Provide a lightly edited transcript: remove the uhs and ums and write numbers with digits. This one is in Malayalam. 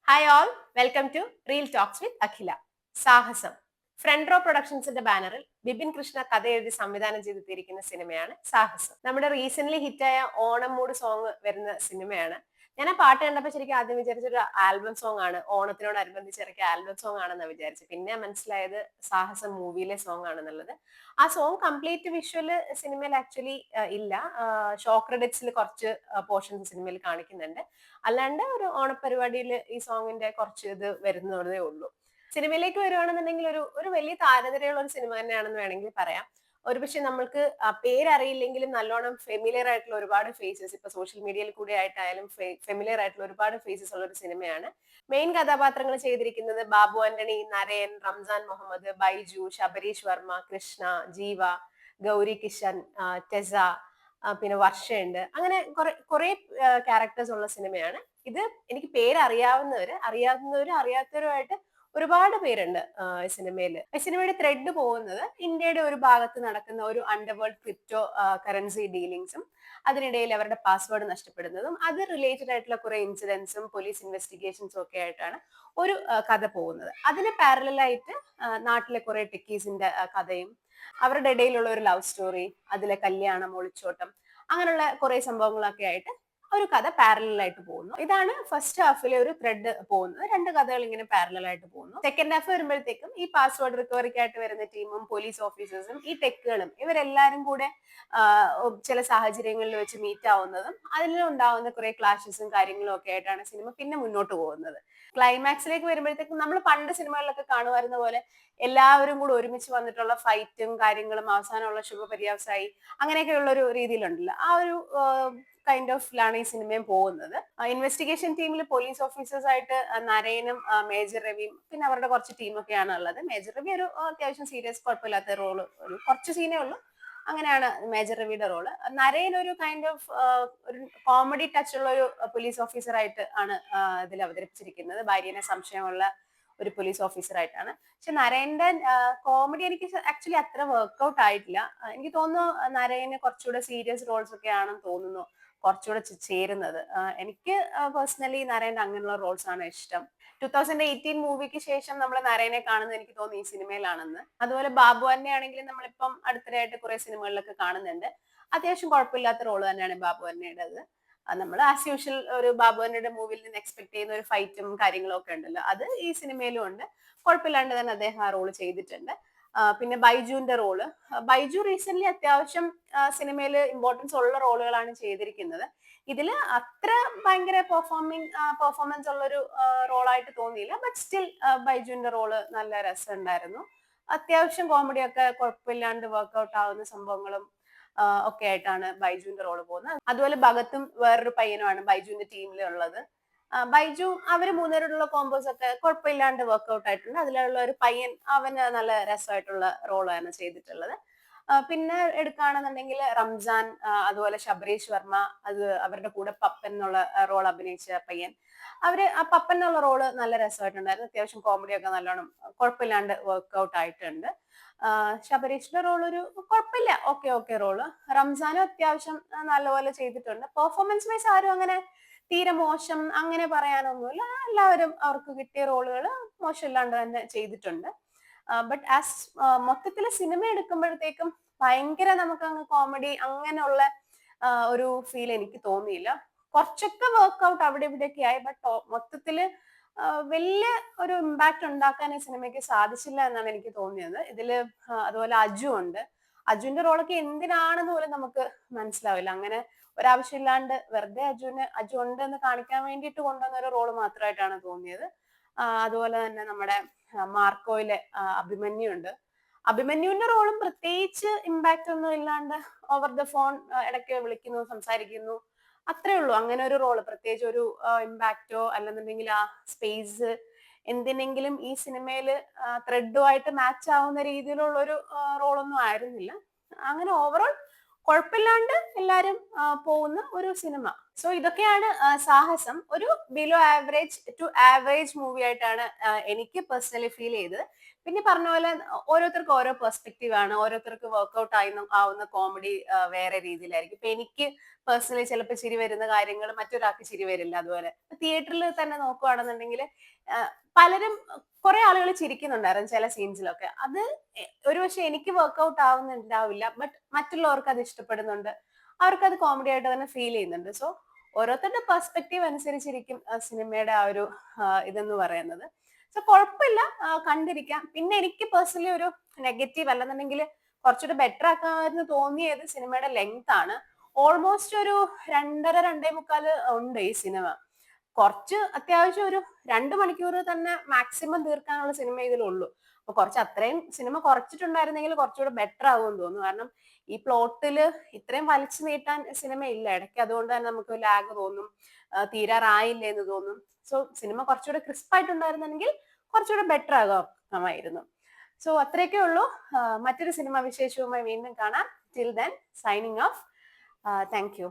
Hi all, welcome to reel talks with Akhila. സാഹസം ഫ്രണ്ട് റോ പ്രൊഡക്ഷൻസിന്റെ ബാനറിൽ ബിപിൻ കൃഷ്ണ കഥ എഴുതി സംവിധാനം ചെയ്തെത്തിയിരിക്കുന്ന സിനിമയാണ് സാഹസം. നമ്മുടെ റീസെന്റ് ഹിറ്റായ ഓണം മൂഡ് സോങ് വരുന്ന സിനിമയാണ്. ഞാൻ ആ പാട്ട് കണ്ടപ്പോൾ ശരിക്കും ആദ്യം വിചാരിച്ചൊരു ആൽബം സോങ് ആണ്, ഓണത്തിനോടനുബന്ധിച്ച് ഇറക്കിയ ആൽബം സോങ് ആണെന്ന് വിചാരിച്ചു. പിന്നെ മനസ്സിലായത് സാഹസം മൂവിയിലെ സോങ് ആണെന്നുള്ളത്. ആ സോങ് കംപ്ലീറ്റ് വിഷ്വല് സിനിമയിൽ ആക്ച്വലി ഇല്ല. ഷോ ക്രെഡിറ്റ്സിൽ കുറച്ച് പോർഷൻസ് സിനിമയിൽ കാണിക്കുന്നുണ്ട്. അല്ലാണ്ട് ഒരു ഓണപരിപാടിയിൽ ഈ സോങ്ങിന്റെ കുറച്ച് ഇത് വരുന്നതേ ഉള്ളൂ. സിനിമയിലേക്ക് വരുവാണെന്നുണ്ടെങ്കിൽ ഒരു ഒരു വലിയ താരനിരയുള്ള ഒരു സിനിമ തന്നെയാണെന്ന് വേണമെങ്കിൽ പറയാം. ഒരുപക്ഷെ നമ്മൾക്ക് പേരറിയില്ലെങ്കിലും നല്ലോണം ഫെമിലിയർ ആയിട്ടുള്ള ഒരുപാട് ഫേസസ് ഇപ്പൊ സോഷ്യൽ മീഡിയയിൽ കൂടി ആയിട്ടായാലും ഫെമിലിയർ ആയിട്ടുള്ള ഒരുപാട് ഫേസസ് ഉള്ള ഒരു സിനിമയാണ്. മെയിൻ കഥാപാത്രങ്ങൾ ചെയ്തിരിക്കുന്നത് ബാബു ആന്റണി, നരയൻ, റംസാൻ മുഹമ്മദ്, ബൈജു, ശബരീഷ് വർമ്മ, കൃഷ്ണ, ജീവ, ഗൗരി കിഷൻ, ടെസ, പിന്നെ വർഷയുണ്ട്. അങ്ങനെ കുറെ ക്യാരക്ടേഴ്സ് ഉള്ള സിനിമയാണ് ഇത്. എനിക്ക് അറിയാവുന്നവരും അറിയാത്തവരുമായിട്ട് ഒരുപാട് പേരുണ്ട് ഈ സിനിമയില്. ഈ സിനിമയുടെ ത്രെഡ് പോകുന്നത് ഇന്ത്യയുടെ ഒരു ഭാഗത്ത് നടക്കുന്ന ഒരു അണ്ടർവേൾഡ് ക്രിപ്റ്റോ കറൻസി ഡീലിങ്സും അതിനിടയിൽ അവരുടെ പാസ്വേഡ് നഷ്ടപ്പെടുന്നതും അത് റിലേറ്റഡ് ആയിട്ടുള്ള കുറെ ഇൻസിഡൻസും പോലീസ് ഇൻവെസ്റ്റിഗേഷൻസും ഒക്കെ ആയിട്ടാണ് ഒരു കഥ പോകുന്നത്. അതിന് പാരലായിട്ട് നാട്ടിലെ കുറെ ടെക്കീസിന്റെ കഥയും അവരുടെ ഇടയിലുള്ള ഒരു ലവ് സ്റ്റോറി, അതിലെ കല്യാണം, ഒളിച്ചോട്ടം, അങ്ങനെയുള്ള കുറെ സംഭവങ്ങളൊക്കെ ആയിട്ട് ഒരു കഥ പാരലൽ ആയിട്ട് പോകുന്നു. ഇതാണ് ഫസ്റ്റ് ഹാഫിലെ ഒരു ത്രെഡ് പോകുന്നത്. രണ്ട് കഥകൾ ഇങ്ങനെ പാരലൽ ആയിട്ട് പോകുന്നു. സെക്കൻഡ് ഹാഫ് വരുമ്പോഴത്തേക്കും ഈ പാസ്വേഡ് റിക്കവറിക്കായിട്ട് വരുന്ന ടീമും പോലീസ് ഓഫീസേഴ്സും ഈ ടെക്കുകളും ഇവരെല്ലാരും കൂടെ ചില സാഹചര്യങ്ങളിൽ വെച്ച് മീറ്റ് ആവുന്നതും അതിലുണ്ടാവുന്ന കുറെ ക്ലാഷസും കാര്യങ്ങളും ഒക്കെ ആയിട്ടാണ് സിനിമ പിന്നെ മുന്നോട്ട് പോകുന്നത്. ക്ലൈമാക്സിലേക്ക് വരുമ്പോഴത്തേക്കും നമ്മൾ പണ്ട് സിനിമകളിലൊക്കെ കാണുമായിരുന്ന പോലെ എല്ലാവരും കൂടെ ഒരുമിച്ച് വന്നിട്ടുള്ള ഫൈറ്റും കാര്യങ്ങളും അവസാനമുള്ള ശുഭപര്യാവസായി അങ്ങനെയൊക്കെയുള്ള ഒരു രീതിയിലുണ്ടല്ലോ, ആ ഒരു കൈൻഡ് ഓഫിലാണ് ഈ സിനിമയും പോകുന്നത്. ഇൻവെസ്റ്റിഗേഷൻ ടീമിൽ പോലീസ് ഓഫീസേഴ്സ് ആയിട്ട് നരയനും മേജർ രവിയും പിന്നെ അവരുടെ കുറച്ച് ടീമൊക്കെയാണ് ഉള്ളത്. മേജർ രവി ഒരു അത്യാവശ്യം സീരിയസ് കുഴപ്പമില്ലാത്ത റോള്, ഒരു കുറച്ച് സീനേ ഉള്ളൂ. അങ്ങനെയാണ് മേജർ രവിയുടെ റോള്. നരയൻ ഒരു കൈൻഡ് ഓഫ് ഒരു കോമഡി ടച്ച് ഉള്ള ഒരു പോലീസ് ഓഫീസർ ആയിട്ട് ആണ് ഇതിൽ അവതരിപ്പിച്ചിരിക്കുന്നത്. ഭാര്യനെ സംശയമുള്ള ഒരു പോലീസ് ഓഫീസർ ആയിട്ടാണ്. പക്ഷെ നരയന്റെ കോമഡി എനിക്ക് ആക്ച്വലി അത്ര വർക്ക്ഔട്ട് ആയിട്ടില്ല. എനിക്ക് തോന്നുന്നു നരയന് കുറച്ചുകൂടെ സീരിയസ് റോൾസ് ഒക്കെ ആണെന്ന് തോന്നുന്നു കുറച്ചുകൂടെ ചേരുന്നത്. എനിക്ക് പേഴ്സണലി നരയന്റെ അങ്ങനെയുള്ള റോൾസ് ആണ് ഇഷ്ടം. 2018 മൂവിക്ക് ശേഷം നമ്മൾ നരയനെ കാണുന്നത് എനിക്ക് തോന്നുന്നു ഈ സിനിമയിലാണെന്ന്. അതുപോലെ ബാബു തന്നെ ആണെങ്കിലും നമ്മളിപ്പം അടുത്തിടെയായിട്ട് കുറെ സിനിമകളിലൊക്കെ കാണുന്നുണ്ട്. അത്യാവശ്യം കുഴപ്പമില്ലാത്ത റോള് തന്നെയാണ് ബാബു തന്നെയുടേത്. നമ്മൾ ആസ് യൂഷ്വൽ ഒരു ബാബു തന്നെയുടെ മൂവിയിൽ നിന്ന് എക്സ്പെക്ട് ചെയ്യുന്ന ഒരു ഫൈറ്റും കാര്യങ്ങളും ഒക്കെ ഉണ്ടല്ലോ, അത് ഈ സിനിമയിലും ഉണ്ട്. കുഴപ്പമില്ലാണ്ട് തന്നെ അദ്ദേഹം ആ റോള് ചെയ്തിട്ടുണ്ട്. പിന്നെ ബൈജുവിന്റെ റോള്, ബൈജു റീസെന്റ് അത്യാവശ്യം സിനിമയിൽ ഇമ്പോർട്ടൻസ് ഉള്ള റോളുകളാണ് ചെയ്തിരിക്കുന്നത്. ഇതില് അത്ര ഭയങ്കര പെർഫോമൻസ് ഉള്ളൊരു റോളായിട്ട് തോന്നിയില്ല. ബട്ട് സ്റ്റിൽ ബൈജുവിന്റെ റോള് നല്ല രസമുണ്ടായിരുന്നു. അത്യാവശ്യം കോമഡി ഒക്കെ കുഴപ്പമില്ലാണ്ട് വർക്ക്ഔട്ട് ആവുന്ന സംഭവങ്ങളും ഒക്കെ ആയിട്ടാണ് ബൈജുവിന്റെ റോള് പോകുന്നത്. അതുപോലെ ഭഗത്തും വേറൊരു പയ്യനുമാണ് ബൈജുവിന്റെ ടീമിലുള്ളത്. ബൈജു അവര് മൂന്നുപേരോടുള്ള കോമ്പോസ് ഒക്കെ കുഴപ്പമില്ലാണ്ട് വർക്ക്ഔട്ട് ആയിട്ടുണ്ട്. അതിലുള്ള ഒരു പയ്യൻ, അവന് നല്ല രസമായിട്ടുള്ള റോളാണ് ചെയ്തിട്ടുള്ളത്. പിന്നെ എടുക്കുകയാണെന്നുണ്ടെങ്കിൽ റംസാൻ, അതുപോലെ ശബരീഷ് വർമ്മ, അത് അവരുടെ കൂടെ പപ്പൻ എന്നുള്ള റോൾ അഭിനയിച്ച പയ്യൻ, അവര് ആ പപ്പൻ എന്നുള്ള റോള് നല്ല രസമായിട്ടുണ്ടായിരുന്നു. അത്യാവശ്യം കോമഡി ഒക്കെ നല്ലോണം കുഴപ്പമില്ലാണ്ട് വർക്ക്ഔട്ട് ആയിട്ടുണ്ട്. ശബരീഷിന്റെ റോൾ ഒരു കുഴപ്പമില്ല, ഓക്കെ ഓക്കെ റോള്. റംസാനും അത്യാവശ്യം നല്ലപോലെ ചെയ്തിട്ടുണ്ട്. പെർഫോമൻസ് വൈസ് ആരും അങ്ങനെ തീരെ മോശം അങ്ങനെ പറയാനൊന്നുമില്ല. എല്ലാവരും അവർക്ക് കിട്ടിയ റോളുകൾ മോശമില്ലാണ്ട് തന്നെ ചെയ്തിട്ടുണ്ട്. ബട്ട് ആസ് മൊത്തത്തില് സിനിമ എടുക്കുമ്പോഴത്തേക്കും ഭയങ്കര നമുക്ക് അങ്ങ് കോമഡി അങ്ങനെയുള്ള ഒരു ഫീൽ എനിക്ക് തോന്നിയില്ല. കുറച്ചൊക്കെ വർക്ക്ഔട്ട് അവിടെ ഇവിടെയൊക്കെ ആയി. ബട്ട് മൊത്തത്തില് വലിയ ഒരു ഇമ്പാക്ട് ഉണ്ടാക്കാൻ ഈ സിനിമയ്ക്ക് സാധിച്ചില്ല എന്നാണ് എനിക്ക് തോന്നിയത്. ഇതില് അതുപോലെ അജു ഉണ്ട്. അജുവിന്റെ റോളൊക്കെ എന്തിനാണെന്ന് പോലും നമുക്ക് മനസ്സിലാവില്ല. അങ്ങനെ ഒരാവശ്യമില്ലാണ്ട് വെറുതെ അജു ഉണ്ട് എന്ന് കാണിക്കാൻ വേണ്ടിയിട്ട് കൊണ്ടുവന്ന ഒരു റോള് മാത്രമായിട്ടാണ് തോന്നിയത്. അതുപോലെ തന്നെ നമ്മുടെ മാർക്കോയിലെ അഭിമന്യു ഉണ്ട്. അഭിമന്യുവിന്റെ റോളും പ്രത്യേകിച്ച് ഇമ്പാക്ട് ഒന്നും ഇല്ലാണ്ട് ഓവർ ദ ഫോൺ ഇടയ്ക്ക് വിളിക്കുന്നു, സംസാരിക്കുന്നു, അത്രേ ഉള്ളൂ. അങ്ങനെ ഒരു റോള് പ്രത്യേകിച്ച് ഒരു ഇമ്പാക്റ്റോ അല്ലെന്നുണ്ടെങ്കിൽ ആ സ്പേസ് എന്തിനെങ്കിലും ഈ സിനിമയിൽ ത്രെഡുമായിട്ട് മാച്ച് ആവുന്ന രീതിയിലുള്ള ഒരു റോളൊന്നും ആയിരുന്നില്ല. അങ്ങനെ ഓവറോൾ കുഴപ്പമില്ലാണ്ട് എല്ലാരും പോകുന്ന ഒരു സിനിമ. സോ ഇതൊക്കെയാണ് സാഹസം. ഒരു below average to average movie ആയിട്ടാണ് എനിക്ക് പേഴ്സണലി ഫീൽ ചെയ്തത്. പിന്നെ പറഞ്ഞ പോലെ ഓരോരുത്തർക്ക് ഓരോ പെർസ്പെക്റ്റീവ് ആണ്. ഓരോരുത്തർക്ക് വർക്ക്ഔട്ട് ആവുന്ന കോമഡി വേറെ രീതിയിലായിരിക്കും. ഇപ്പൊ എനിക്ക് പേഴ്സണലി ചിലപ്പോൾ ചിരി വരുന്ന കാര്യങ്ങൾ മറ്റൊരാൾക്ക് ചിരി വരില്ല. അതുപോലെ തിയേറ്ററിൽ തന്നെ നോക്കുവാണെന്നുണ്ടെങ്കിൽ പലരും കുറെ ആളുകൾ ചിരിക്കുന്നുണ്ടായിരുന്നു ചില സീൻസിലൊക്കെ. അത് ഒരുപക്ഷെ എനിക്ക് വർക്ക്ഔട്ട് ആവുന്നുണ്ടാവില്ല, ബട്ട് മറ്റുള്ളവർക്ക് അത് ഇഷ്ടപ്പെടുന്നുണ്ട്. അവർക്ക് അത് കോമഡി ആയിട്ട് തന്നെ ഫീൽ ചെയ്യുന്നുണ്ട്. സോ ഓരോരുത്തരുടെ പെർസ്പെക്റ്റീവ് അനുസരിച്ചിരിക്കും സിനിമയുടെ ആ ഒരു ഇതെന്ന് പറയുന്നത്. സോ കുഴപ്പമില്ല, കണ്ടിരിക്കാം. പിന്നെ എനിക്ക് പേഴ്സണലി ഒരു നെഗറ്റീവ് അല്ലെന്നുണ്ടെങ്കിൽ കുറച്ചുകൂടി ബെറ്റർ ആക്കാമെന്ന് തോന്നിയത് സിനിമയുടെ ലെങ്ത് ആണ്. ഓൾമോസ്റ്റ് ഒരു 2.5 2.25 ഉണ്ട് ഈ സിനിമ. കുറച്ച് അത്യാവശ്യം ഒരു 2 മണിക്കൂർ തന്നെ മാക്സിമം തീർക്കാനുള്ള സിനിമ ഇതിലുള്ളൂ. അപ്പൊ കുറച്ച് അത്രയും സിനിമ കുറച്ചിട്ടുണ്ടായിരുന്നെങ്കിൽ കുറച്ചുകൂടെ ബെറ്റർ ആകുമെന്ന് തോന്നുന്നു. കാരണം ഈ പ്ലോട്ടില് ഇത്രയും വലിച്ചു നീട്ടാൻ സിനിമ ഇല്ല. ഇടയ്ക്ക് അതുകൊണ്ട് തന്നെ നമുക്ക് ലാഗ് തോന്നും, തീരാറായില്ലേ എന്ന് തോന്നും. സോ സിനിമ കുറച്ചുകൂടെ ക്രിസ്പ് ആയിട്ടുണ്ടായിരുന്നെങ്കിൽ കുറച്ചുകൂടെ ബെറ്റർ ആകാമായിരുന്നു. സോ അത്രയൊക്കെ ഉള്ളൂ. മറ്റൊരു സിനിമ വിശേഷവുമായി വീണ്ടും കാണാം. Till then signing off. Thank you.